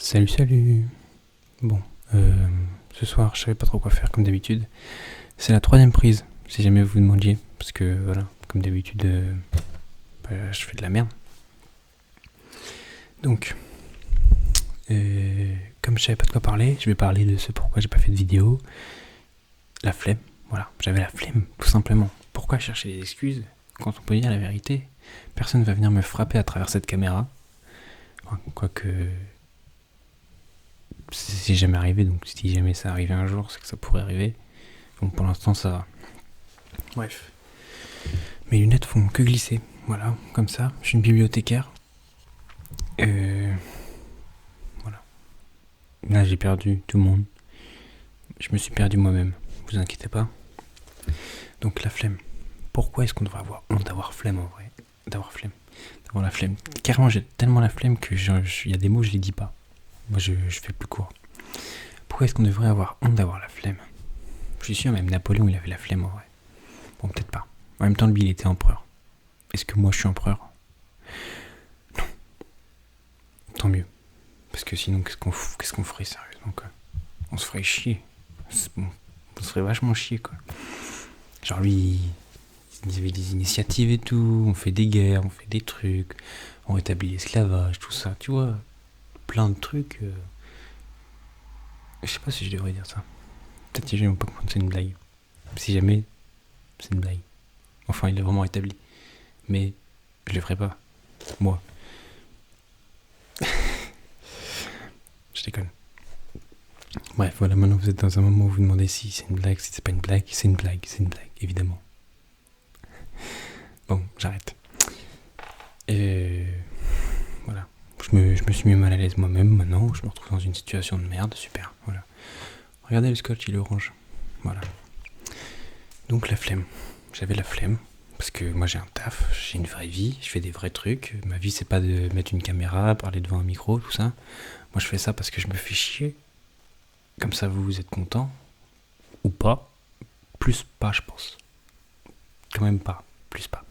Salut, salut. Bon, ce soir, je savais pas trop quoi faire comme d'habitude. C'est la troisième prise, si jamais vous vous demandiez, parce que voilà, comme d'habitude, je fais de la merde. Donc, comme je savais pas de quoi parler, je vais parler de ce pourquoi j'ai pas fait de vidéo. La flemme, voilà, j'avais la flemme, tout simplement. Pourquoi chercher des excuses quand on peut dire la vérité? Personne va venir me frapper à travers cette caméra. Enfin, quoique, c'est jamais arrivé, donc si jamais ça arrivait un jour, c'est que ça pourrait arriver. Donc pour l'instant, ça va. Bref. Mes lunettes font que glisser. Voilà, comme ça. Je suis une bibliothécaire. Voilà. Là, j'ai perdu tout le monde. Je me suis perdu moi-même. Vous inquiétez pas. Donc la flemme. Pourquoi est-ce qu'on devrait avoir honte d'avoir flemme en vrai? D'avoir la flemme. Carrément, j'ai tellement la flemme que y a des mots, je les dis pas. Moi, je fais plus court. Pourquoi est-ce qu'on devrait avoir honte d'avoir la flemme? Je suis sûr, même Napoléon, il avait la flemme en vrai. Bon, peut-être pas. En même temps, lui, il était empereur. Est-ce que moi, je suis empereur? Non. Tant mieux. Parce que sinon, qu'est-ce qu'on ferait sérieusement, quoi? On se ferait chier. On se ferait vachement chier, quoi. Genre, lui, il y avait des initiatives et tout. On fait des guerres, on fait des trucs. On rétablit l'esclavage, tout ça. Tu vois, plein de trucs. Je sais pas si je devrais dire ça. Peut-être que les gens vont pas comprendre que c'est une blague. Si jamais, c'est une blague. Enfin, il l'a vraiment rétabli. Mais je le ferai pas. Moi. Je déconne. Bref, voilà, maintenant vous êtes dans un moment où vous vous demandez si c'est une blague, si c'est pas une blague. C'est une blague, évidemment. Bon, j'arrête. Et voilà. Je me suis mis mal à l'aise moi-même maintenant. Je me retrouve dans une situation de merde. Super, voilà. Regardez le scotch, il est orange. Voilà. Donc la flemme. J'avais la flemme. Parce que moi j'ai un taf, j'ai une vraie vie, je fais des vrais trucs. Ma vie c'est pas de mettre une caméra, parler devant un micro, tout ça. Moi je fais ça parce que je me fais chier. Comme ça vous êtes content. Ou pas. Plus pas je pense. Quand même pas. Plus pas.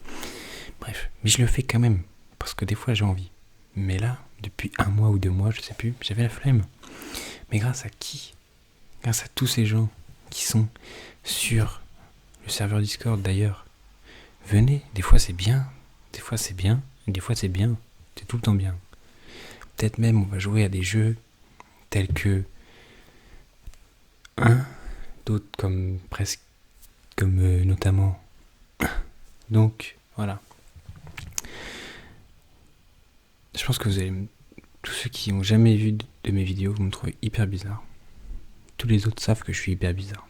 Bref. Mais je le fais quand même. Parce que des fois j'ai envie. Mais là, depuis 1 mois ou 2 mois, je sais plus, j'avais la flemme. Mais grâce à qui? Grâce à tous ces gens qui sont sur le serveur Discord d'ailleurs. Venez, des fois c'est bien, des fois c'est bien, et des fois c'est bien, c'est tout le temps bien. Peut-être même on va jouer à des jeux tels que d'autres comme presque, comme notamment. Donc voilà. Je pense que tous ceux qui n'ont jamais vu de mes vidéos, vous me trouvez hyper bizarre. Tous les autres savent que je suis hyper bizarre.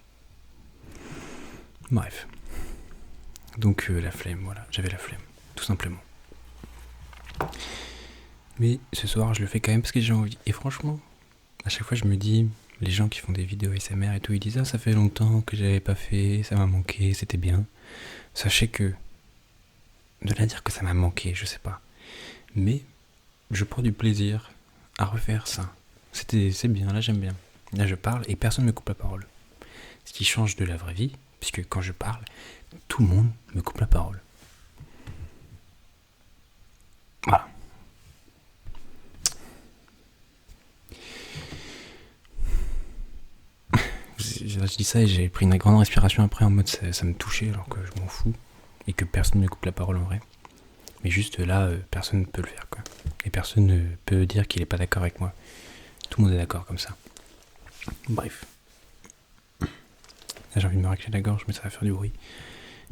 Bref. Donc la flemme, voilà, j'avais la flemme, tout simplement. Mais ce soir, je le fais quand même parce que j'ai envie. Et franchement, à chaque fois, je me dis, les gens qui font des vidéos ASMR et tout, ils disent « Ah, ça fait longtemps que j'avais pas fait, ça m'a manqué, c'était bien. » Sachez que, de là dire que ça m'a manqué, je sais pas. Mais, je prends du plaisir à refaire ça. C'est bien, là j'aime bien. Là je parle et personne ne me coupe la parole. Ce qui change de la vraie vie, puisque quand je parle, tout le monde me coupe la parole. Voilà. Je dis ça et j'ai pris une grande respiration après en mode ça me touchait alors que je m'en fous et que personne ne me coupe la parole en vrai. Mais juste là, personne ne peut le faire quoi. Et personne ne peut dire qu'il est pas d'accord avec moi. Tout le monde est d'accord comme ça. Bref. Là j'ai envie de me racler la gorge mais ça va faire du bruit.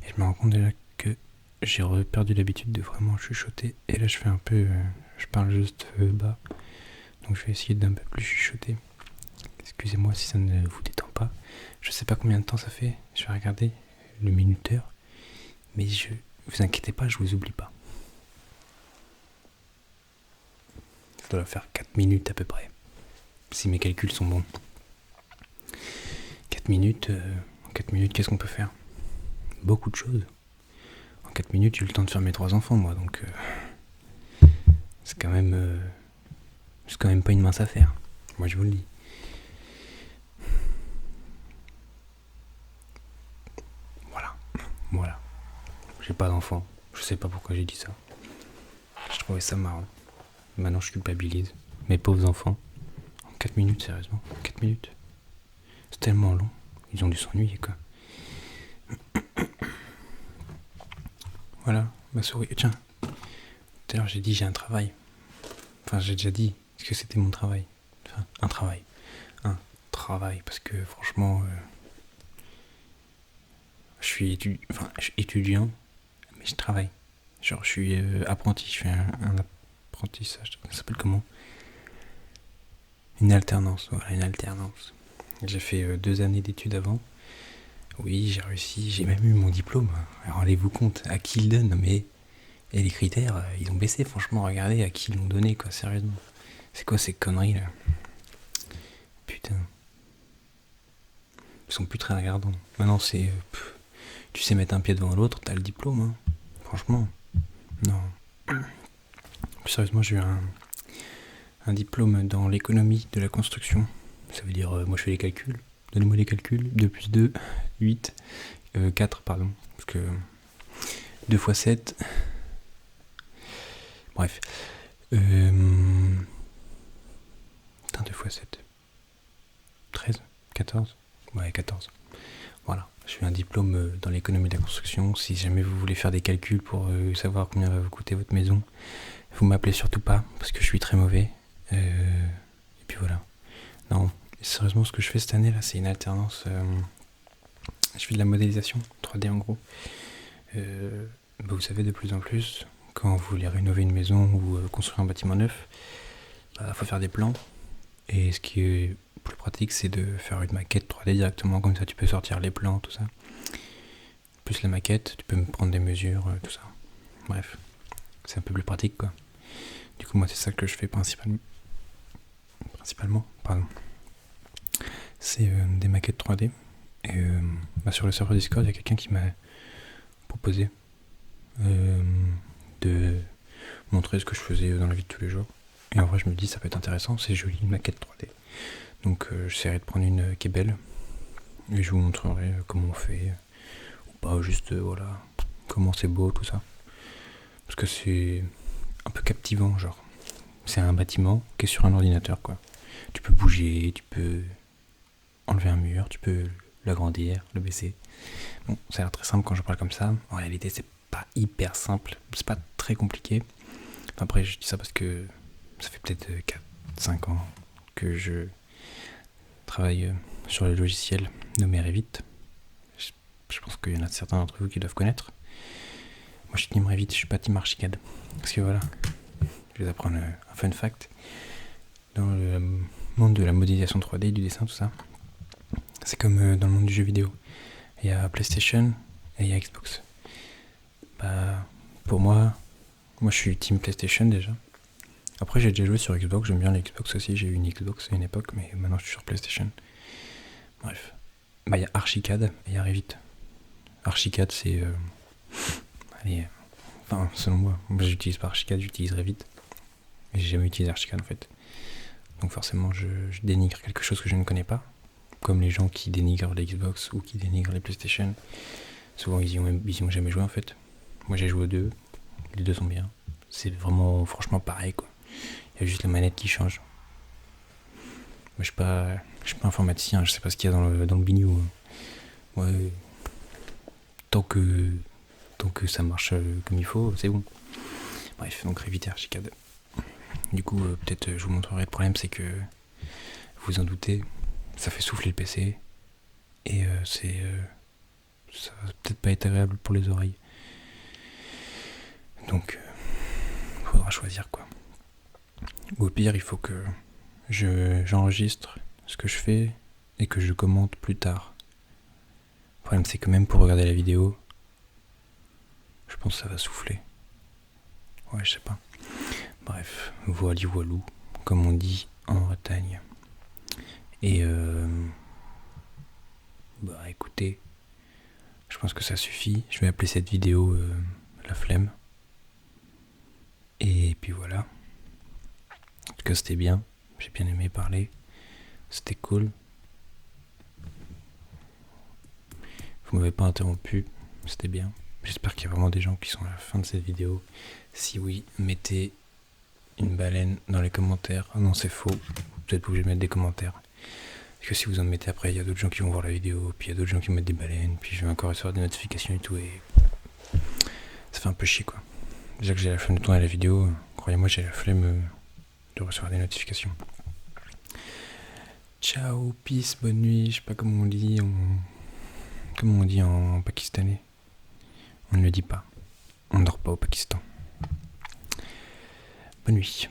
Et je me rends compte déjà que j'ai perdu l'habitude de vraiment chuchoter. Et là je fais un peu... je parle juste bas. Donc je vais essayer d'un peu plus chuchoter. Excusez-moi si ça ne vous détend pas. Je sais pas combien de temps ça fait. Je vais regarder le minuteur. Mais vous inquiétez pas, je vous oublie pas. Ça doit faire 4 minutes à peu près. Si mes calculs sont bons. 4 minutes, en 4 minutes, qu'est-ce qu'on peut faire? Beaucoup de choses. En 4 minutes, j'ai eu le temps de faire mes 3 enfants, moi, donc c'est quand même pas une mince affaire. Moi, je vous le dis. Voilà. J'ai pas d'enfants. Je sais pas pourquoi j'ai dit ça. Je trouvais ça marrant. Maintenant, je culpabilise. Mes pauvres enfants. 4 minutes, sérieusement. 4 minutes. C'est tellement long. Ils ont dû s'ennuyer, quoi. Voilà, ma souris. Tiens, tout à l'heure j'ai dit j'ai un travail. Enfin, j'ai déjà dit que c'était mon travail. Enfin, un travail. Un travail, parce que franchement, je suis étudiant, mais je travaille. Genre, je suis apprenti, je fais un apprentissage. Ça s'appelle comment? Une alternance, voilà, une alternance. J'ai fait 2 années d'études avant. Oui, j'ai réussi, j'ai même eu mon diplôme. Alors, rendez-vous compte, à qui il donne, mais... Et les critères, ils ont baissé, franchement, regardez à qui ils l'ont donné, quoi, sérieusement. C'est quoi ces conneries, là? Putain. Ils sont plus très regardants. Maintenant, c'est... tu sais mettre un pied devant l'autre, t'as le diplôme, hein. Franchement. Non. Plus sérieusement, j'ai eu un diplôme dans l'économie de la construction. Ça veut dire, moi je fais les calculs. Donnez-moi les calculs. 2 plus 2, 8. 4, pardon. Parce que 2 fois 7. Bref. Putain, 2 fois 7. 13, 14. Ouais, 14. Voilà. J'ai eu un diplôme dans l'économie de la construction. Si jamais vous voulez faire des calculs pour savoir combien va vous coûter votre maison, vous m'appelez surtout pas, parce que je suis très mauvais. Et puis voilà. Non, sérieusement, ce que je fais cette année, là, c'est une alternance. Je fais de la modélisation 3D en gros. Vous savez, de plus en plus, quand vous voulez rénover une maison ou construire un bâtiment neuf, faut faire des plans. Et ce qui est plus pratique, c'est de faire une maquette 3D directement, comme ça tu peux sortir les plans, tout ça. Plus la maquette, tu peux me prendre des mesures, tout ça. Bref, c'est un peu plus pratique, quoi. Du coup, moi, c'est ça que je fais principalement. C'est des maquettes 3D. Et sur le serveur Discord, il y a quelqu'un qui m'a proposé de montrer ce que je faisais dans la vie de tous les jours. Et en vrai, je me dis, ça peut être intéressant, c'est joli, une maquette 3D. Donc, j'essaierai de prendre une qui est belle. Et je vous montrerai comment on fait. Ou pas, juste, voilà, comment c'est beau, tout ça. Parce que c'est un peu captivant, genre. C'est un bâtiment qui est sur un ordinateur, quoi. Tu peux bouger, tu peux enlever un mur, tu peux l'agrandir, le baisser. Bon, ça a l'air très simple quand je parle comme ça. En réalité, c'est pas hyper simple. C'est pas très compliqué. Enfin, après, je dis ça parce que ça fait peut-être 4-5 ans que je travaille sur le logiciel nommé Revit. Je pense qu'il y en a certains d'entre vous qui doivent connaître. Moi, je suis team Revit, je suis pas team Archicad. Parce que voilà, je vais vous apprendre un fun fact. Dans le monde de la modélisation 3D, du dessin, tout ça, c'est comme dans le monde du jeu vidéo. Il y a PlayStation et il y a Xbox. Pour moi je suis team PlayStation déjà. Après, j'ai déjà joué sur Xbox, j'aime bien la Xbox aussi. J'ai eu une Xbox à une époque, mais maintenant je suis sur PlayStation. Bref. Il y a Archicad et il y a Revit. Archicad, c'est... selon moi, j'utilise pas Archicad, j'utilise Revit. Et j'ai jamais utilisé Archicad en fait. Donc forcément, je dénigre quelque chose que je ne connais pas. Comme les gens qui dénigrent les Xbox ou qui dénigrent les PlayStation. Souvent, ils y ont jamais joué en fait. Moi, j'ai joué aux deux. Les deux sont bien. C'est vraiment, franchement, pareil, quoi. Il y a juste la manette qui change. Moi, je suis pas informaticien. Je sais pas ce qu'il y a dans le bignou. Ouais. Tant que ça marche comme il faut, c'est bon. Bref, donc Revit et Archicad. Du coup, peut-être je vous montrerai. Le problème, c'est que vous en doutez, ça fait souffler le PC et ça va peut-être pas être agréable pour les oreilles. Donc, faudra choisir, quoi. Ou au pire, il faut que j'enregistre ce que je fais et que je commente plus tard. Le problème, c'est que même pour regarder la vidéo, je pense que ça va souffler. Ouais, je sais pas. Bref, voilou, comme on dit en Bretagne. Et écoutez, je pense que ça suffit. Je vais appeler cette vidéo la flemme. Et puis voilà. En tout cas, c'était bien. J'ai bien aimé parler. C'était cool. Vous m'avez pas interrompu. C'était bien. J'espère qu'il y a vraiment des gens qui sont à la fin de cette vidéo. Si oui, mettez une baleine dans les commentaires. Non, c'est faux. êtes pas obligé de mettre des commentaires. Parce que si vous en mettez après, il y a d'autres gens qui vont voir la vidéo, puis il y a d'autres gens qui mettent des baleines, puis je vais encore recevoir des notifications et tout, et ça fait un peu chier quoi. Déjà que j'ai la flemme de tourner la vidéo, croyez-moi, j'ai la flemme de recevoir des notifications. Ciao, peace, bonne nuit, je sais pas comment on dit en pakistanais. On ne le dit pas. On ne dort pas au Pakistan. Bonne nuit.